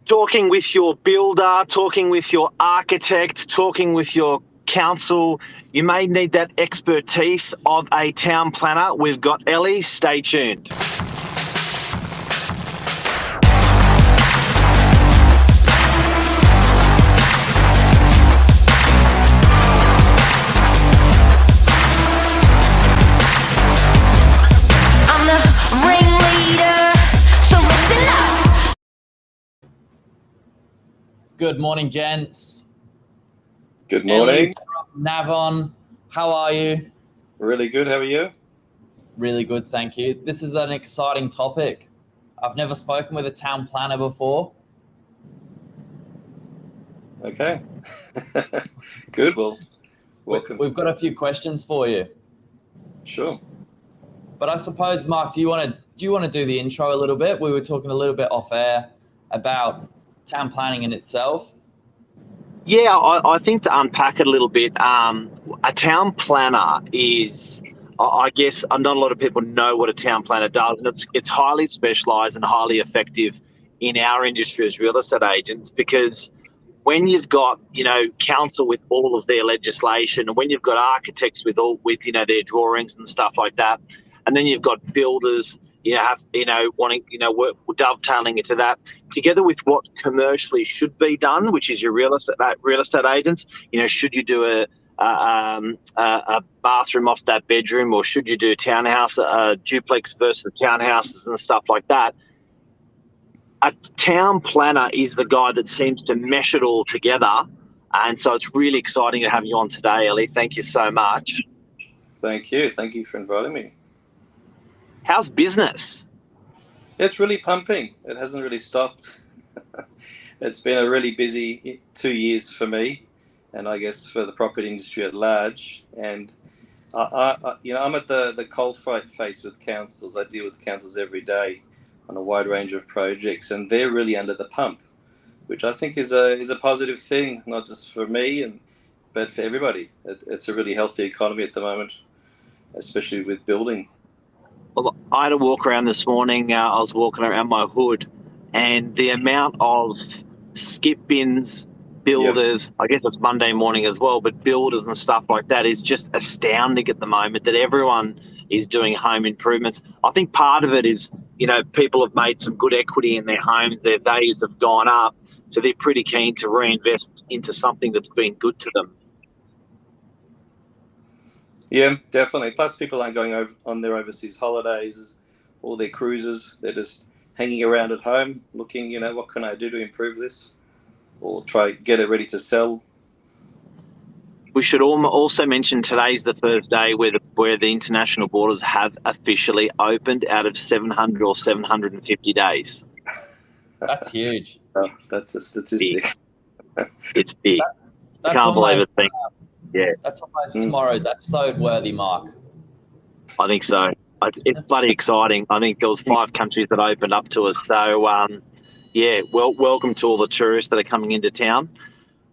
talking with your builder, talking with your architect, talking with your council, you may need that expertise of a town planner. We've got Ellie. Stay tuned. Good morning, gents. Good morning. Navon, how are you? Really good. How are you? Really good, thank you. This is an exciting topic. I've never spoken with a town planner before. Okay. Good. Well, welcome. We've got a few questions for you. Sure. But I suppose, Mark, do you want to do the intro a little bit? We were talking a little bit off air about town planning in itself. Yeah, I think to unpack it a little bit, a town planner is, I guess, not a lot of people know what a town planner does, and it's highly specialised and highly effective in our industry as real estate agents, because when you've got, council with all of their legislation, and when you've got architects with their drawings and stuff like that, and then you've got builders, wanting, work, dovetailing into that, together with what commercially should be done, which is your real estate agents. Should you do a bathroom off that bedroom, or should you do a townhouse, a duplex versus townhouses and stuff like that? A town planner is the guy that seems to mesh it all together. And so it's really exciting to have you on today, Ellie. Thank you so much. Thank you. Thank you for inviting me. How's business? It's really pumping. It hasn't really stopped. It's been a really busy 2 years for me, and I guess for the property industry at large. And I'm at the coalface with councils. I deal with councils every day on a wide range of projects, and they're really under the pump, which I think is a positive thing, not just for me, but for everybody. It's a really healthy economy at the moment, especially with building. Well, I had a walk around this morning. I was walking around my hood, and the amount of skip bins, builders, I guess it's Monday morning as well, but builders and stuff like that is just astounding at the moment, that everyone is doing home improvements. I think part of it is, people have made some good equity in their homes, their values have gone up, so they're pretty keen to reinvest into something that's been good to them. Yeah, definitely. Plus, people aren't going on their overseas holidays or their cruises. They're just hanging around at home looking, what can I do to improve this, or try get it ready to sell. We should also mention today's the first day where the international borders have officially opened out of 700 or 750 days. That's huge. Oh, that's a statistic. Big. It's big. I can't believe it's been. Yeah. That's almost tomorrow's episode worthy, Mark. I think so. It's bloody exciting. I think there was 5 countries that opened up to us. So, welcome to all the tourists that are coming into town.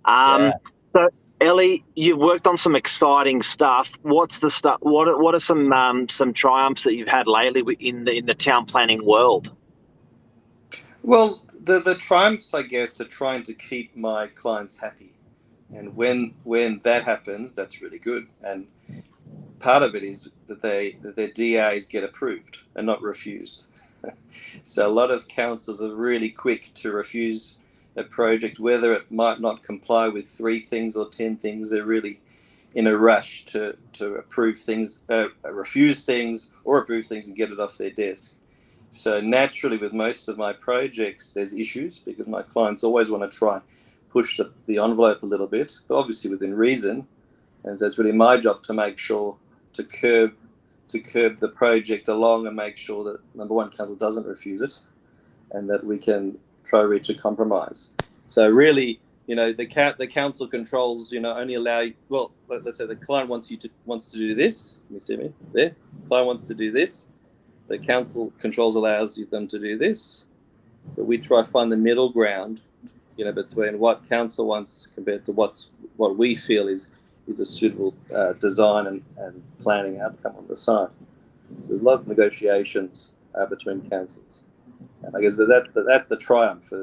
So, Ellie, you've worked on some exciting stuff. What's the stuff? What are some triumphs that you've had lately in the town planning world? Well, the triumphs, I guess, are trying to keep my clients happy. And when that happens, that's really good. And part of it is that their DAs get approved and not refused. So a lot of councils are really quick to refuse a project, whether it might not comply with 3 things or 10 things. They're really in a rush to approve things, refuse things, or approve things and get it off their desk. So naturally, with most of my projects, there's issues because my clients always want to try push the envelope a little bit, but obviously within reason. And so it's really my job to make sure to curb the project along and make sure that, number one, council doesn't refuse it, and that we can try to reach a compromise. So really, the council controls, only allow. Well, let's say the client wants to do this. Can you see me there? The client wants to do this. The council controls allows them to do this, but we try to find the middle ground, between what council wants compared to what we feel is a suitable design and planning outcome on the site. So there's a lot of negotiations between councils, and I guess that's the triumph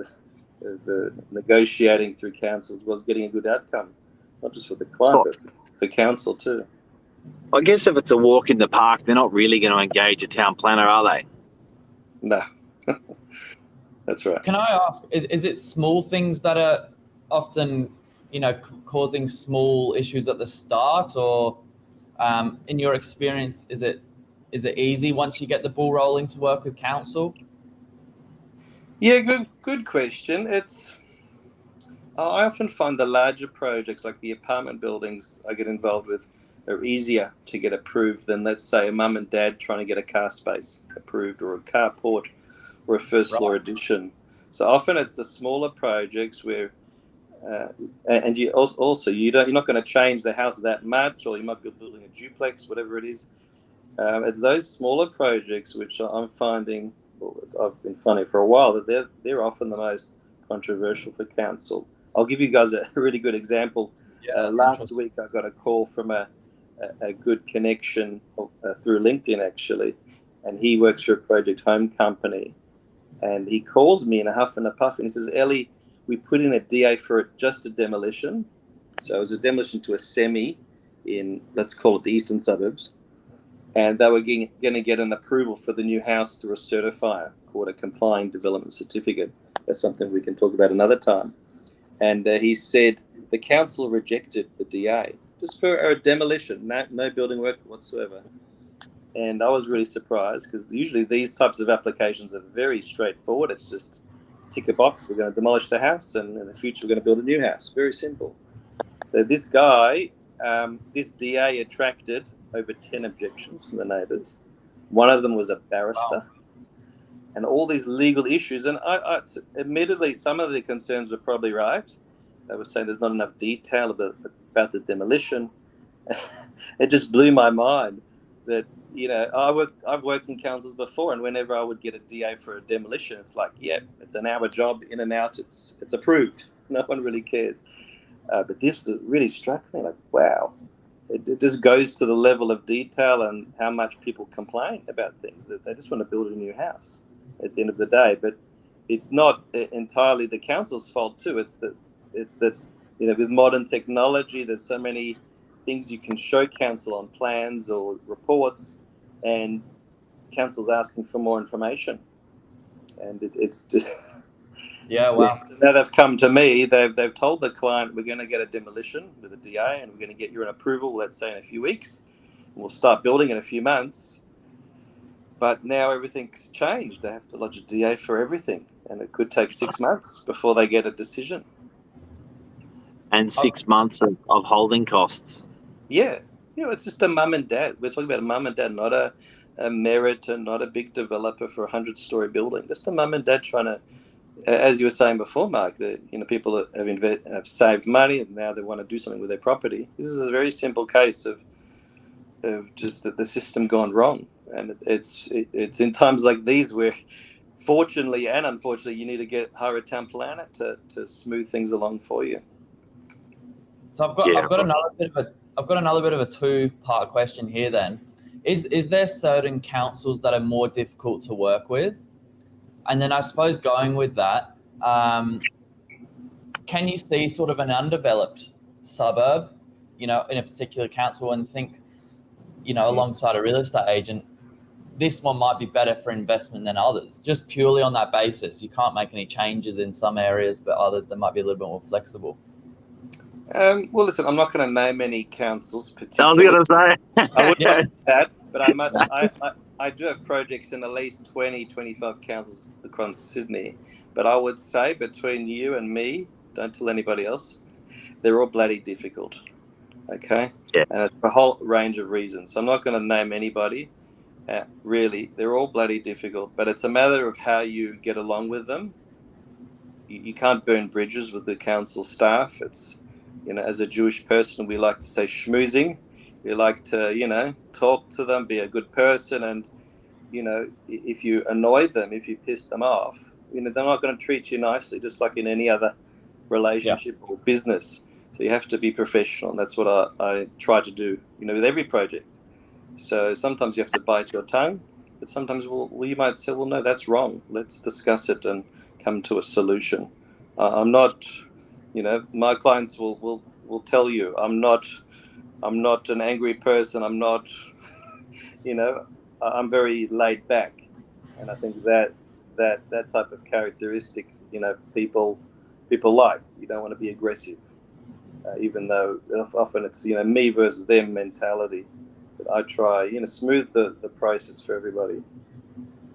negotiating through council as well as getting a good outcome, not just for the client, So but for council too. I guess if it's a walk in the park, they're not really going to engage a town planner, are they? No, that's right. Can I ask, is it small things that are often, causing small issues at the start, or in your experience, is it easy once you get the ball rolling to work with council? Yeah, good question. I often find the larger projects, like the apartment buildings I get involved with, are easier to get approved than, let's say, a mum and dad trying to get a car space approved, or a carport, or a first floor addition. So often it's the smaller projects where, and you also you're not going to change the house that much, or you might be building a duplex, whatever it is. It's those smaller projects which I'm finding. Well, I've been finding for a while that they're often the most controversial for council. I'll give you guys a really good example. Last week I got a call from a good connection through LinkedIn actually, and he works for a project home company, and he calls me in a huff and a puff and he says, "Ellie, we put in a DA for just a demolition." So it was a demolition to a semi in, let's call it, the eastern suburbs. And they were going to get an approval for the new house through a certifier called a complying development certificate. That's something we can talk about another time. And he said the council rejected the DA just for a demolition, no building work whatsoever. And I was really surprised, because usually these types of applications are very straightforward. It's just tick a box, we're going to demolish the house, and in the future we're going to build a new house. Very simple. So this guy, this DA attracted over 10 objections from the neighbours. One of them was a barrister. Wow. And all these legal issues. And I admittedly, some of the concerns were probably right. They were saying there's not enough detail about the demolition. It just blew my mind that, I've worked in councils before, and whenever I would get a DA for a demolition, it's like, yeah, it's an hour job, in and out, it's approved. No one really cares. But this really struck me, like, wow. It just goes to the level of detail and how much people complain about things. They just want to build a new house at the end of the day. But it's not entirely the council's fault too. It's that with modern technology, there's so many things you can show council on plans or reports, and council's asking for more information. And it's just... Yeah, wow. So now they've come to me. They've told the client, we're going to get a demolition with a DA, and we're going to get you an approval, let's say, in a few weeks. We'll start building in a few months. But now everything's changed. They have to lodge a DA for everything, and it could take 6 months before they get a decision. And 6 months of holding costs. Yeah. It's just a mum and dad. We're talking about a mum and dad, not a Meriton, not a big developer for a 100-story building. Just a mum and dad trying to, as you were saying before, Mark, people have saved money and now they want to do something with their property. This is a very simple case of just the system gone wrong, and it's in times like these where, fortunately and unfortunately, you need to hire a town planner to smooth things along for you. So I've got another bit of a two-part question here. Then, is there certain councils that are more difficult to work with? And then I suppose going with that, can you see sort of an undeveloped suburb, in a particular council, and think, alongside a real estate agent, this one might be better for investment than others, just purely on that basis? You can't make any changes in some areas, but others that might be a little bit more flexible. Well, listen, I'm not going to name any councils particularly. I was going to say. I wouldn't like that, but I must. I do have projects in at least 20, 25 councils across Sydney. But I would say, between you and me, don't tell anybody else, they're all bloody difficult. Okay? Yeah. And it's for a whole range of reasons. So I'm not going to name anybody. Really, they're all bloody difficult. But it's a matter of how you get along with them. You can't burn bridges with the council staff. It's, as a Jewish person, we like to say schmoozing. We like to, talk to them, be a good person. And, if you annoy them, if you piss them off, they're not going to treat you nicely, just like in any other relationship or business. So you have to be professional. And that's what I try to do, with every project. So sometimes you have to bite your tongue, but sometimes you might say, well, no, that's wrong. Let's discuss it and come to a solution. I'm not, my clients will tell you I'm not an angry person. I'm not, I'm very laid back, and I think that type of characteristic, people like. You don't want to be aggressive, even though often it's me versus them mentality. But I try smooth the process for everybody.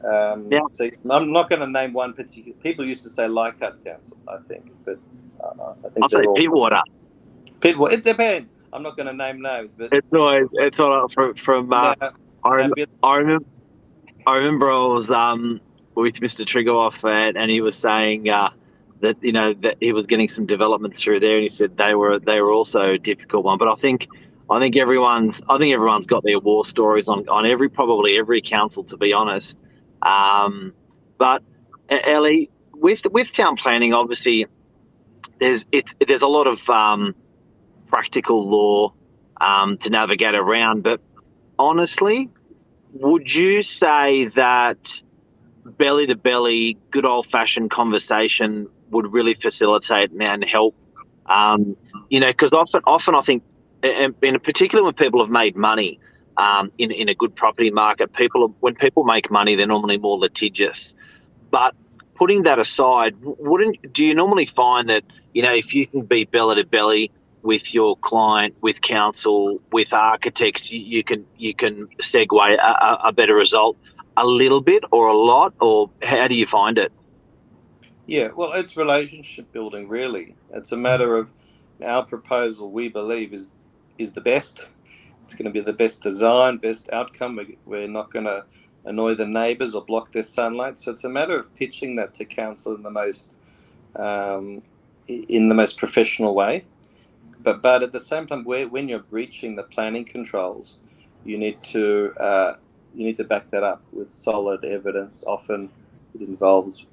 Yeah. So I'm not going to name one particular. People used to say Leichhardt Council, I think, but I think I'll say they're all Pitwater. Pitwater. It depends. I'm not going to name names, but It's all from now, I, Bill, I remember I remember I was with Mr. Triggeroff, and he was saying that that he was getting some developments through there, and he said they were also a difficult one. But I think everyone's got their war stories on probably every council, to be honest. But Ellie, with town planning, obviously there's a lot of practical law to navigate around. But honestly, would you say that belly to belly, good old fashioned conversation would really facilitate and help? Because often I think, and in particular when people have made money in a good property market, when people make money, they're normally more litigious. But putting that aside, do you normally find that if you can be belly to belly with your client, with council, with architects, you can segue a better result a little bit or a lot, or how do you find it? yeah, well, it's relationship building, really. It's a matter of our proposal. We believe is the best. It's going to be the best design, best outcome. We're not going to annoy the neighbours or block their sunlight. So it's a matter of pitching that to council in the most professional way. But at the same time, when you're breaching the planning controls, you need to back that up with solid evidence. Often it involves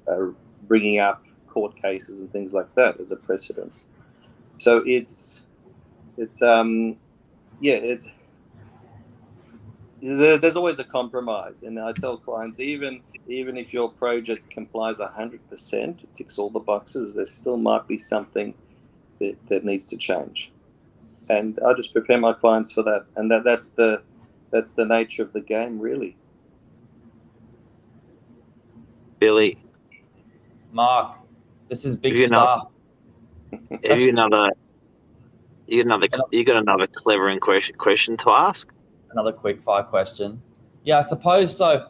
bringing up court cases and things like that as a precedent. So there's always a compromise, and I tell clients even if your project complies 100%, ticks all the boxes, there still might be something that needs to change, and I just prepare my clients for that, and that's the nature of the game, really. Billy, Mark, this is big Have stuff. you got another clever question to ask? Another quick fire question. Yeah, I suppose so.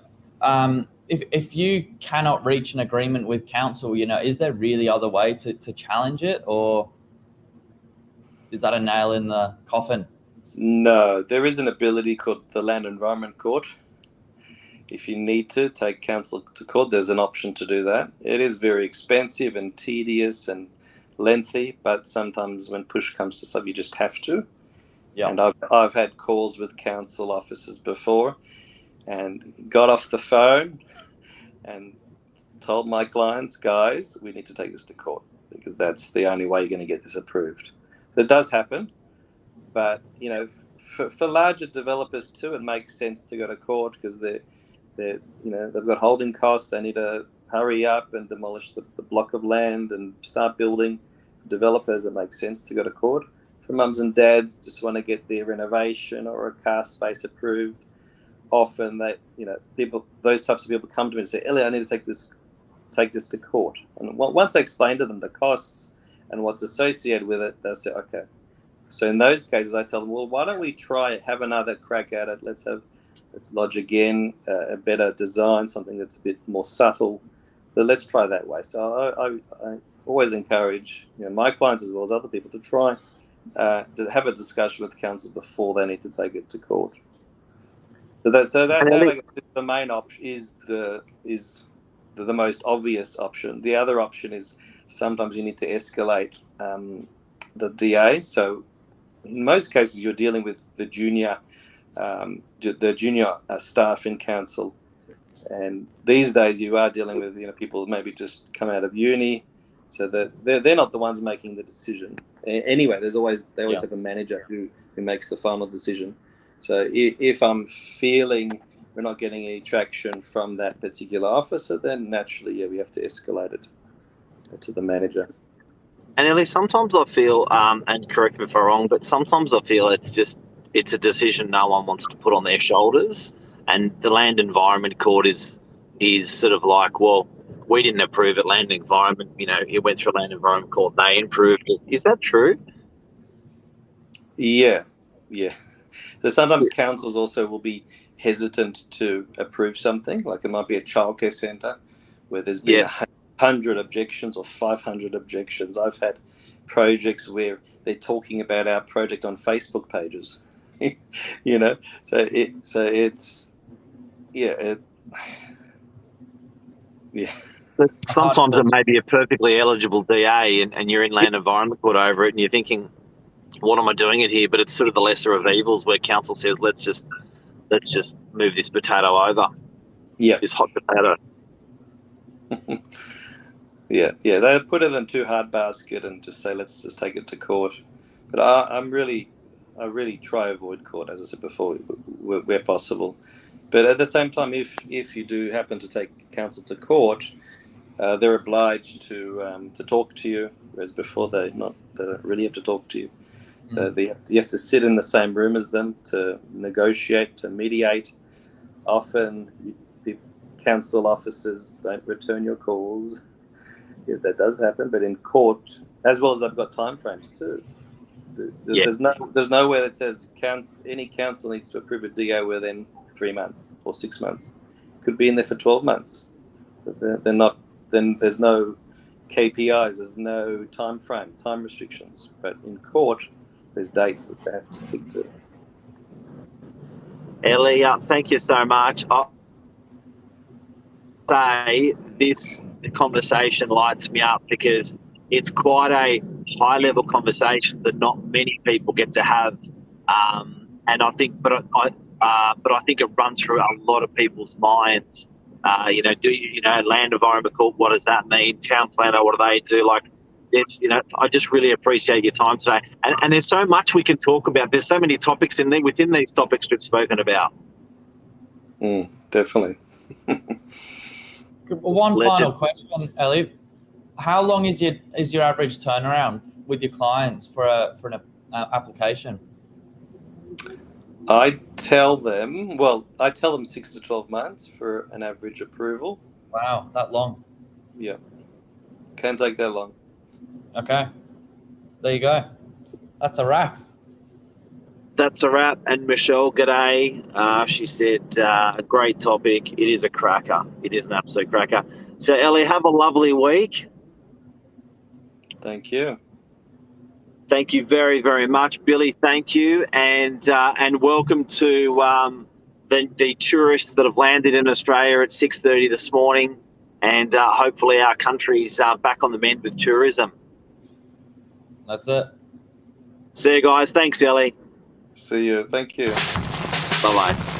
If you cannot reach an agreement with council, is there really other way to challenge it, or is that a nail in the coffin? No, there is an ability called the Land Environment Court. If you need to take council to court, there's an option to do that. It is very expensive and tedious and lengthy, but sometimes when push comes to shove, you just have to. Yeah. And I've had calls with council officers before, and got off the phone and told my clients, guys, we need to take this to court because that's the only way you're going to get this approved. So it does happen, but for larger developers too, it makes sense to go to court because they've got holding costs. They need to hurry up and demolish the block of land and start building. For developers, it makes sense to go to court. For mums and dads, just want to get their renovation or a car space approved. Often those types of people come to me and say, Ellie, I need to take this to court. And once I explain to them the costs and what's associated with it, they'll say, okay. So in those cases, I tell them, well, why don't we have another crack at it? Let's lodge again a better design, something that's a bit more subtle. But let's try that way. So I always encourage my clients as well as other people to try to have a discussion with the council before they need to take it to court. So that I guess the main option is the most obvious option. The other option is sometimes you need to escalate the DA. So in most cases, you're dealing with the junior staff in council, and these days you are dealing with people maybe just come out of uni, so that they're not the ones making the decision. Anyway, they always have a manager who makes the final decision. So if I'm feeling we're not getting any traction from that particular officer, then naturally we have to escalate it. to the manager. And Ellie, sometimes I feel, and correct me if I'm wrong, but sometimes I feel it's a decision no one wants to put on their shoulders, and the Land Environment Court is sort of like, well, we didn't approve it. Land Environment, it went through Land Environment Court. They improved it. Is that true? Yeah. So sometimes councils also will be hesitant to approve something. Like it might be a childcare centre where there's been 100 objections or 500 objections. I've had projects where they're talking about our project on Facebook pages. Sometimes it may be a perfectly eligible DA and you're in Land Environment Court over it and you're thinking, what am I doing it here? But it's sort of the lesser of evils where council says, let's just move this potato over. Yeah. This hot potato. Yeah. They put it in too hard basket and just say, let's just take it to court. But I really try to avoid court, as I said before, where possible. But at the same time, if you do happen to take council to court, they're obliged to talk to you, whereas before they don't really have to talk to you. You have to sit in the same room as them to negotiate, to mediate. Often, council officers don't return your calls. Yeah, that does happen, but in court, as well as they've got time frames too. There's nowhere that says any council needs to approve a DO within 3 months or 6 months. Could be in there for 12 months. But they're not. Then there's no KPIs. There's no time frame, time restrictions. But in court, there's dates that they have to stick to. Ellie, thank you so much. I'll say this conversation lights me up because it's quite a high-level conversation that not many people get to have, and I think, but I think it runs through a lot of people's minds. Land Environment Court, what does that mean? Town planner, what do they do? Like, it's, I just really appreciate your time today. And there's so much we can talk about. There's so many topics within these topics we've spoken about. Definitely. One final question, Ellie. How long is your average turnaround with your clients for an application? I tell them 6 to 12 months for an average approval. Wow, that long? Yeah, can't take that long. Okay, there you go. That's a wrap. That's a wrap. And Michelle, g'day. She said, great topic. It is a cracker. It is an absolute cracker. So, Ellie, have a lovely week. Thank you. Thank you very, very much. Billy, thank you. And welcome to the tourists that have landed in Australia at 6:30 this morning. And hopefully our country's back on the mend with tourism. That's it. See you guys. Thanks, Ellie. See you. Thank you. Bye-bye.